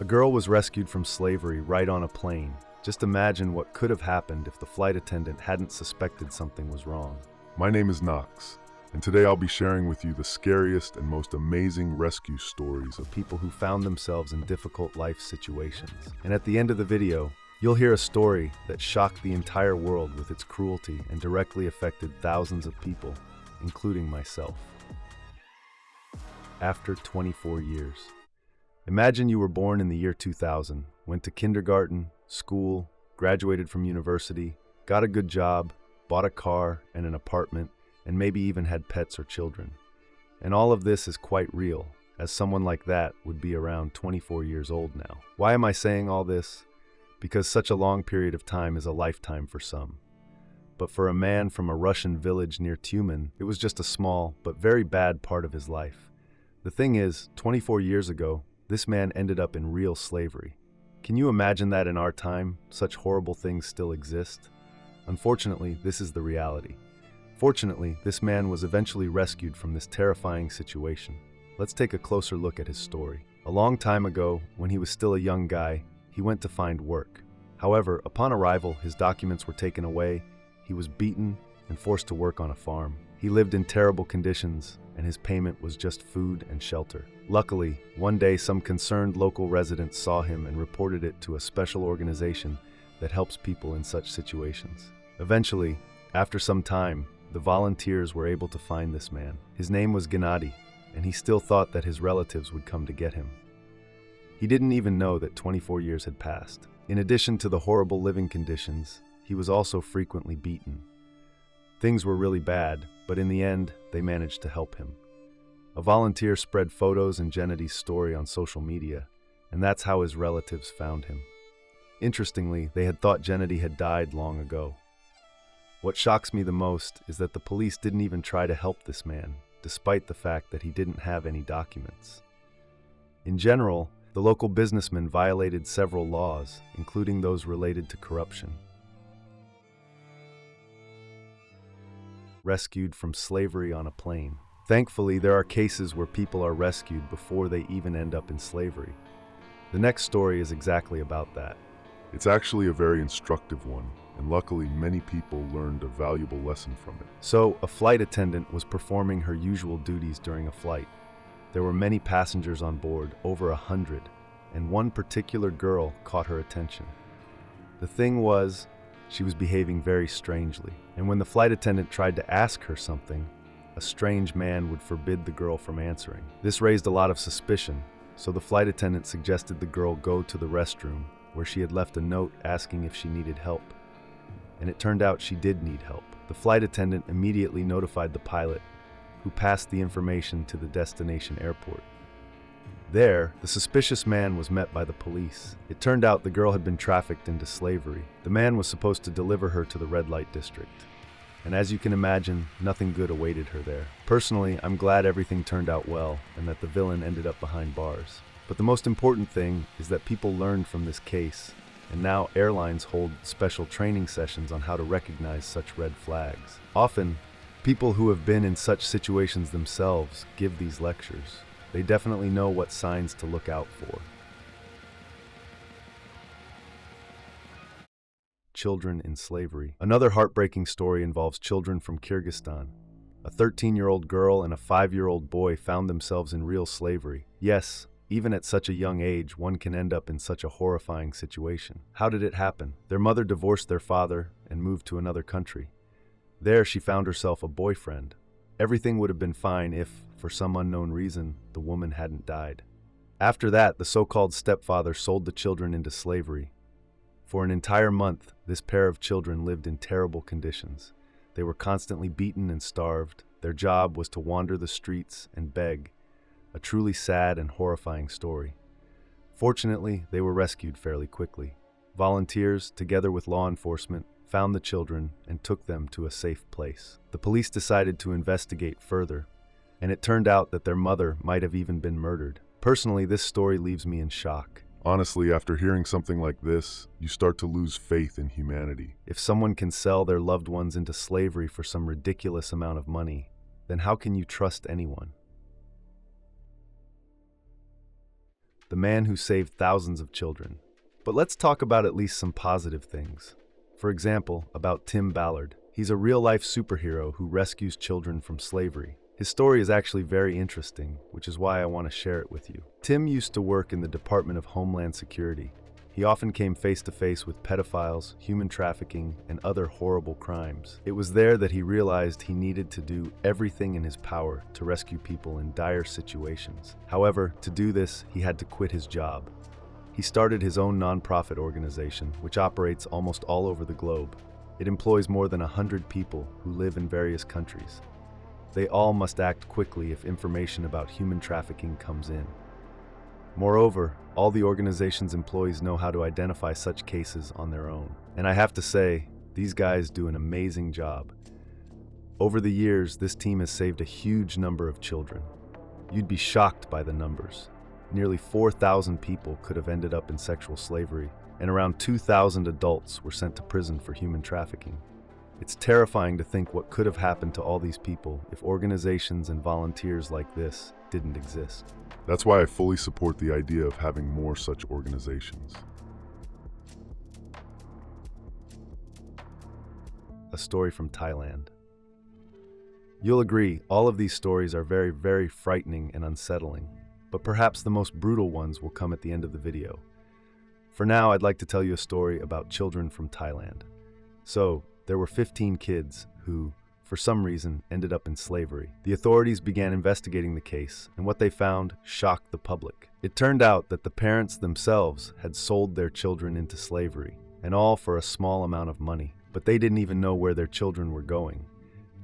A girl was rescued from slavery right on a plane. Just imagine what could have happened if the flight attendant hadn't suspected something was wrong. My name is Knox, and today I'll be sharing with you the scariest and most amazing rescue stories of People who found themselves in difficult life situations. And at the end of the video, you'll hear a story that shocked the entire world with its cruelty and directly affected thousands of people, including myself. After 24 years. Imagine you were born in the year 2000, went to kindergarten, school, graduated from university, got a good job, bought a car and an apartment, and maybe even had pets or children. And all of this is quite real, as someone like that would be around 24 years old now. Why am I saying all this? Because such a long period of time is a lifetime for some. But for a man from a Russian village near Tyumen, it was just a small but very bad part of his life. The thing is, 24 years ago, this man ended up in real slavery. Can you imagine that in our time, such horrible things still exist? Unfortunately, this is the reality. Fortunately, this man was eventually rescued from this terrifying situation. Let's take a closer look at his story. A long time ago, when he was still a young guy, he went to find work. However, upon arrival, his documents were taken away, he was beaten and forced to work on a farm. He lived in terrible conditions, and his payment was just food and shelter. Luckily, one day some concerned local residents saw him and reported it to a special organization that helps people in such situations. Eventually, after some time, the volunteers were able to find this man. His name was Gennady, and he still thought that his relatives would come to get him. He didn't even know that 24 years had passed. In addition to the horrible living conditions, he was also frequently beaten. Things were really bad, but in the end, they managed to help him. A volunteer spread photos and Gennady's story on social media, and that's how his relatives found him. Interestingly, they had thought Gennady had died long ago. What shocks me the most is that the police didn't even try to help this man, despite the fact that he didn't have any documents. In general, the local businessman violated several laws, including those related to corruption. Rescued from slavery on a plane. Thankfully, there are cases where people are rescued before they even end up in slavery. The next story is exactly about that. It's actually a very instructive one, and luckily many people learned a valuable lesson from it. So, a flight attendant was performing her usual duties during a flight. There were many passengers on board, over 100, and one particular girl caught her attention. The thing was, she was behaving very strangely, and when the flight attendant tried to ask her something, a strange man would forbid the girl from answering. This raised a lot of suspicion, so the flight attendant suggested the girl go to the restroom, where she had left a note asking if she needed help. And it turned out she did need help. The flight attendant immediately notified the pilot, who passed the information to the destination airport. There, the suspicious man was met by the police. It turned out the girl had been trafficked into slavery. The man was supposed to deliver her to the red light district. And as you can imagine, nothing good awaited her there. Personally, I'm glad everything turned out well and that the villain ended up behind bars. But the most important thing is that people learned from this case, and now airlines hold special training sessions on how to recognize such red flags. Often, people who have been in such situations themselves give these lectures. They definitely know what signs to look out for. Children in slavery. Another heartbreaking story involves children from Kyrgyzstan. A 13-year-old girl and a 5-year-old boy found themselves in real slavery. Yes, even at such a young age, one can end up in such a horrifying situation. How did it happen? Their mother divorced their father and moved to another country. There, she found herself a boyfriend. Everything would have been fine if, for some unknown reason, the woman hadn't died. After that, the so-called stepfather sold the children into slavery. For an entire month, this pair of children lived in terrible conditions. They were constantly beaten and starved. Their job was to wander the streets and beg. A truly sad and horrifying story. Fortunately, they were rescued fairly quickly. Volunteers, together with law enforcement, found the children and took them to a safe place. The police decided to investigate further, and it turned out that their mother might have even been murdered. Personally, this story leaves me in shock. Honestly, after hearing something like this, you start to lose faith in humanity. If someone can sell their loved ones into slavery for some ridiculous amount of money, then how can you trust anyone? the man who saved thousands of children. But let's talk about at least some positive things. For example, about Tim Ballard. He's a real-life superhero who rescues children from slavery. His story is actually very interesting, which is why I want to share it with you. Tim used to work in the Department of Homeland Security. He often came face to face with pedophiles, human trafficking, and other horrible crimes. It was there that he realized he needed to do everything in his power to rescue people in dire situations. However, to do this, he had to quit his job. He started his own nonprofit organization, which operates almost all over the globe. It employs more than 100 people who live in various countries. They all must act quickly if information about human trafficking comes in. Moreover, all the organization's employees know how to identify such cases on their own. And I have to say, these guys do an amazing job. Over the years, this team has saved a huge number of children. You'd be shocked by the numbers. Nearly 4,000 people could have ended up in sexual slavery, and around 2,000 adults were sent to prison for human trafficking. It's terrifying to think what could have happened to all these people if organizations and volunteers like this didn't exist. That's why I fully support the idea of having more such organizations. A story from Thailand. You'll agree, all of these stories are very, very frightening and unsettling, but perhaps the most brutal ones will come at the end of the video. For now, I'd like to tell you a story about children from Thailand. So, there were 15 kids who, for some reason, ended up in slavery. The authorities began investigating the case, and what they found shocked the public. It turned out that the parents themselves had sold their children into slavery, and all for a small amount of money. But they didn't even know where their children were going,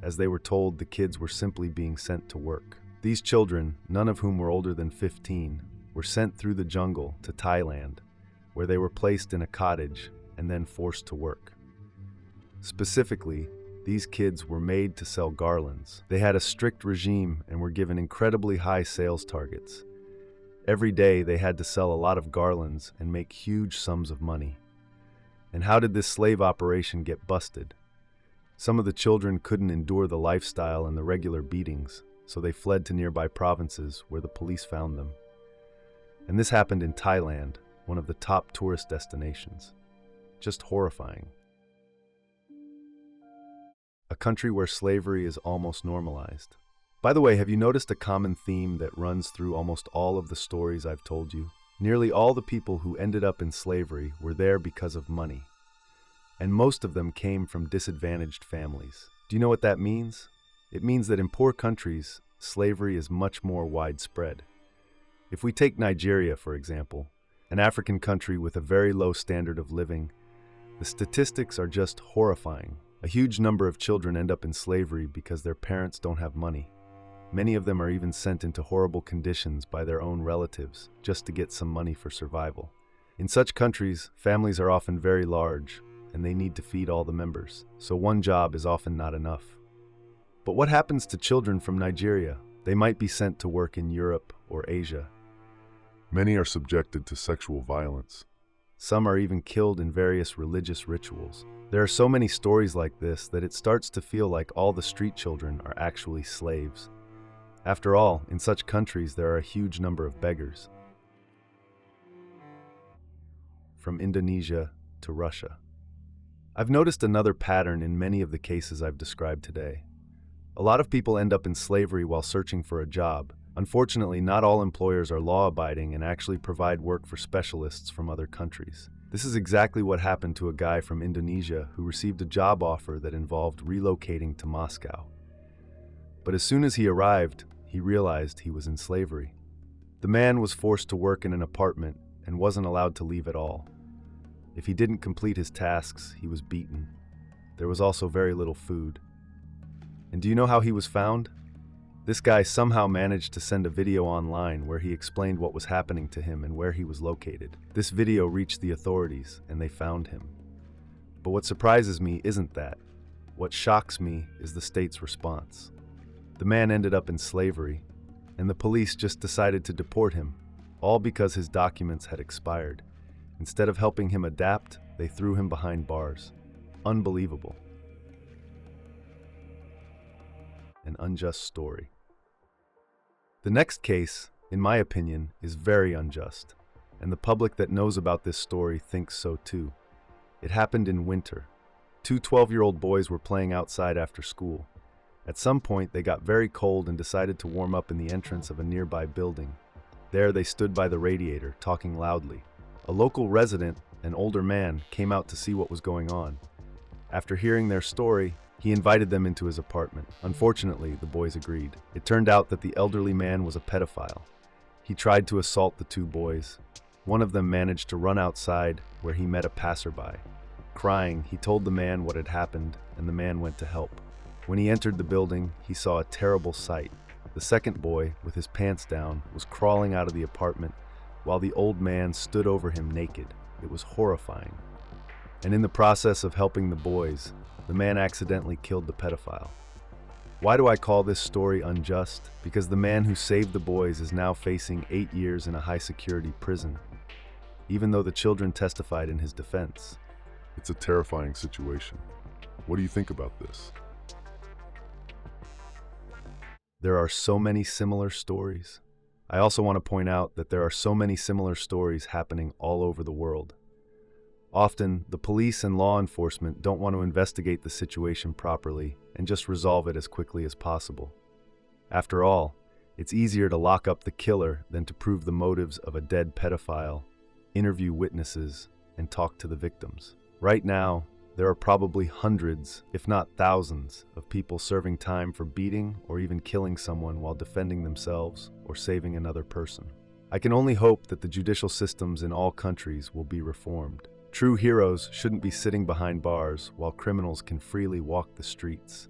as they were told the kids were simply being sent to work. These children, none of whom were older than 15, were sent through the jungle to Thailand, where they were placed in a cottage and then forced to work. Specifically, these kids were made to sell garlands. They had a strict regime and were given incredibly high sales targets. Every day they had to sell a lot of garlands and make huge sums of money. And how did this slave operation get busted? Some of the children couldn't endure the lifestyle and the regular beatings, so they fled to nearby provinces where the police found them. And this happened in Thailand, one of the top tourist destinations. Just horrifying. A country where slavery is almost normalized. By the way, have you noticed a common theme that runs through almost all of the stories I've told you? Nearly all the people who ended up in slavery were there because of money. And most of them came from disadvantaged families. Do you know what that means? It means that in poor countries, slavery is much more widespread. If we take Nigeria, for example, an African country with a very low standard of living, the statistics are just horrifying. A huge number of children end up in slavery because their parents don't have money. Many of them are even sent into horrible conditions by their own relatives just to get some money for survival. In such countries, families are often very large, and they need to feed all the members, so one job is often not enough. But what happens to children from Nigeria? They might be sent to work in Europe or Asia. Many are subjected to sexual violence. Some are even killed in various religious rituals. There are so many stories like this that it starts to feel like all the street children are actually slaves. After all, in such countries there are a huge number of beggars. From Indonesia to Russia. I've noticed another pattern in many of the cases I've described today. A lot of people end up in slavery while searching for a job. Unfortunately, not all employers are law-abiding and actually provide work for specialists from other countries. This is exactly what happened to a guy from Indonesia who received a job offer that involved relocating to Moscow. But as soon as he arrived, he realized he was in slavery. The man was forced to work in an apartment and wasn't allowed to leave at all. If he didn't complete his tasks, he was beaten. There was also very little food. And do you know how he was found? This guy somehow managed to send a video online where he explained what was happening to him and where he was located. This video reached the authorities and they found him. But what surprises me isn't that. What shocks me is the state's response. The man ended up in slavery, and the police just decided to deport him, all because his documents had expired. Instead of helping him adapt, they threw him behind bars. Unbelievable. An unjust story. The next case, in my opinion, is very unjust. and the public that knows about this story thinks so too. It happened in winter. Two 12-year-old boys were playing outside after school. At some point, they got very cold and decided to warm up in the entrance of a nearby building. There, they stood by the radiator, talking loudly. A local resident, an older man, came out to see what was going on. After hearing their story, he invited them into his apartment. Unfortunately, the boys agreed. It turned out that the elderly man was a pedophile. He tried to assault the two boys. One of them managed to run outside, where he met a passerby. Crying, he told the man what had happened, and the man went to help. When he entered the building, he saw a terrible sight. The second boy, with his pants down, was crawling out of the apartment, while the old man stood over him naked. It was horrifying. And in the process of helping the boys, the man accidentally killed the pedophile. Why do I call this story unjust? Because the man who saved the boys is now facing 8 years in a high-security prison, even though the children testified in his defense. It's a terrifying situation. What do you think about this? There are so many similar stories. I also want to point out that there are so many similar stories happening all over the world. Often, the police and law enforcement don't want to investigate the situation properly and just resolve it as quickly as possible. After all, it's easier to lock up the killer than to prove the motives of a dead pedophile, interview witnesses, and talk to the victims. Right now, there are probably hundreds, if not thousands, of people serving time for beating or even killing someone while defending themselves or saving another person. I can only hope that the judicial systems in all countries will be reformed. True heroes shouldn't be sitting behind bars while criminals can freely walk the streets.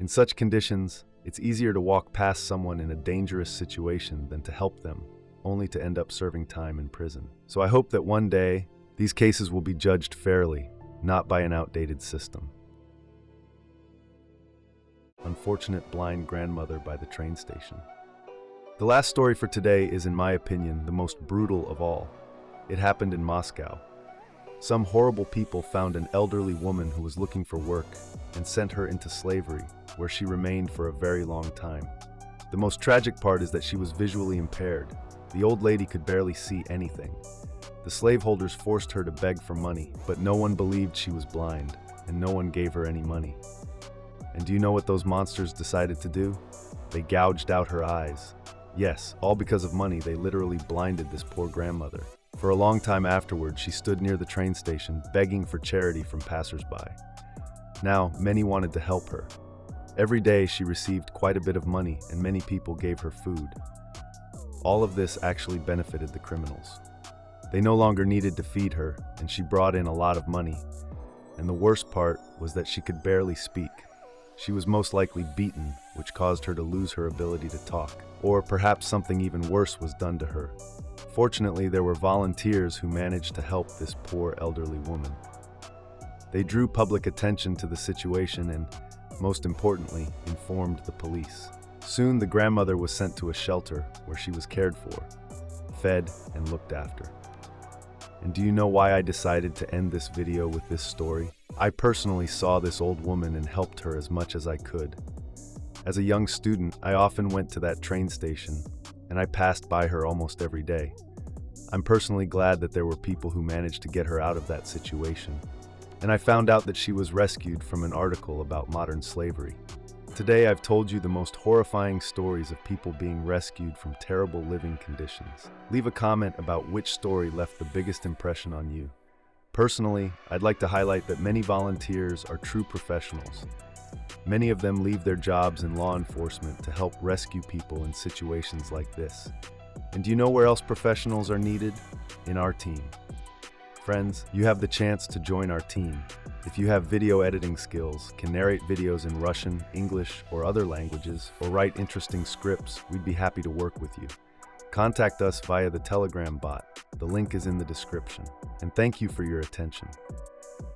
In such conditions, it's easier to walk past someone in a dangerous situation than to help them, only to end up serving time in prison. So I hope that one day, these cases will be judged fairly, not by an outdated system. Unfortunate blind grandmother by the train station. The last story for today is, in my opinion, the most brutal of all. It happened in Moscow. Some horrible people found an elderly woman who was looking for work and sent her into slavery, where she remained for a very long time. The most tragic part is that she was visually impaired. The old lady could barely see anything. The slaveholders forced her to beg for money, but no one believed she was blind, and no one gave her any money. And do you know what those monsters decided to do? They gouged out her eyes. Yes, all because of money, they literally blinded this poor grandmother. For a long time afterward, she stood near the train station, begging for charity from passersby. Now, many wanted to help her. Every day, she received quite a bit of money, and many people gave her food. All of this actually benefited the criminals. They no longer needed to feed her, and she brought in a lot of money. And the worst part was that she could barely speak. She was most likely beaten, which caused her to lose her ability to talk. Or perhaps something even worse was done to her. Fortunately, there were volunteers who managed to help this poor elderly woman. They drew public attention to the situation and, most importantly, informed the police. Soon, the grandmother was sent to a shelter where she was cared for, fed, and looked after. And do you know why I decided to end this video with this story? I personally saw this old woman and helped her as much as I could. As a young student, I often went to that train station, and I passed by her almost every day. I'm personally glad that there were people who managed to get her out of that situation, and I found out that she was rescued from an article about modern slavery. Today, I've told you the most horrifying stories of people being rescued from terrible living conditions. Leave a comment about which story left the biggest impression on you. Personally, I'd like to highlight that many volunteers are true professionals. Many of them leave their jobs in law enforcement to help rescue people in situations like this. And do you know where else professionals are needed? In our team. Friends, you have the chance to join our team. If you have video editing skills, can narrate videos in Russian, English, or other languages, or write interesting scripts, we'd be happy to work with you. Contact us via the Telegram bot. The link is in the description. And thank you for your attention.